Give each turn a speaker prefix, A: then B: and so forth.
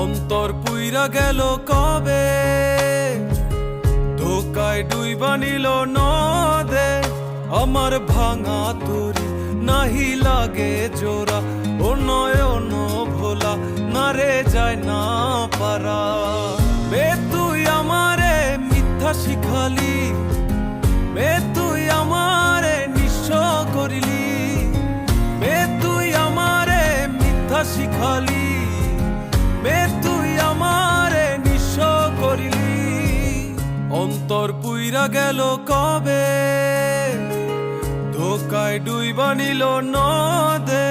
A: অন্তর পুইরা গেল কবে, ধোকায় ডুইবা নিল নদে। আমার ভাঙা তরি নাহি লাগে জোড়া, ও নয়ন ভোলা না রে যায় না পারা। বে তুই আমারে মিথ্যা শিখালি, বে তুই আমারে নিঃস্ব করিলি, বে তুই আমারে মিথ্যা শিখালি, বে তুই আমারে নিঃস্ব করিলি। অন্তর পুইরা গেল কবে, ধোকায় ডুইবা নিল নদে।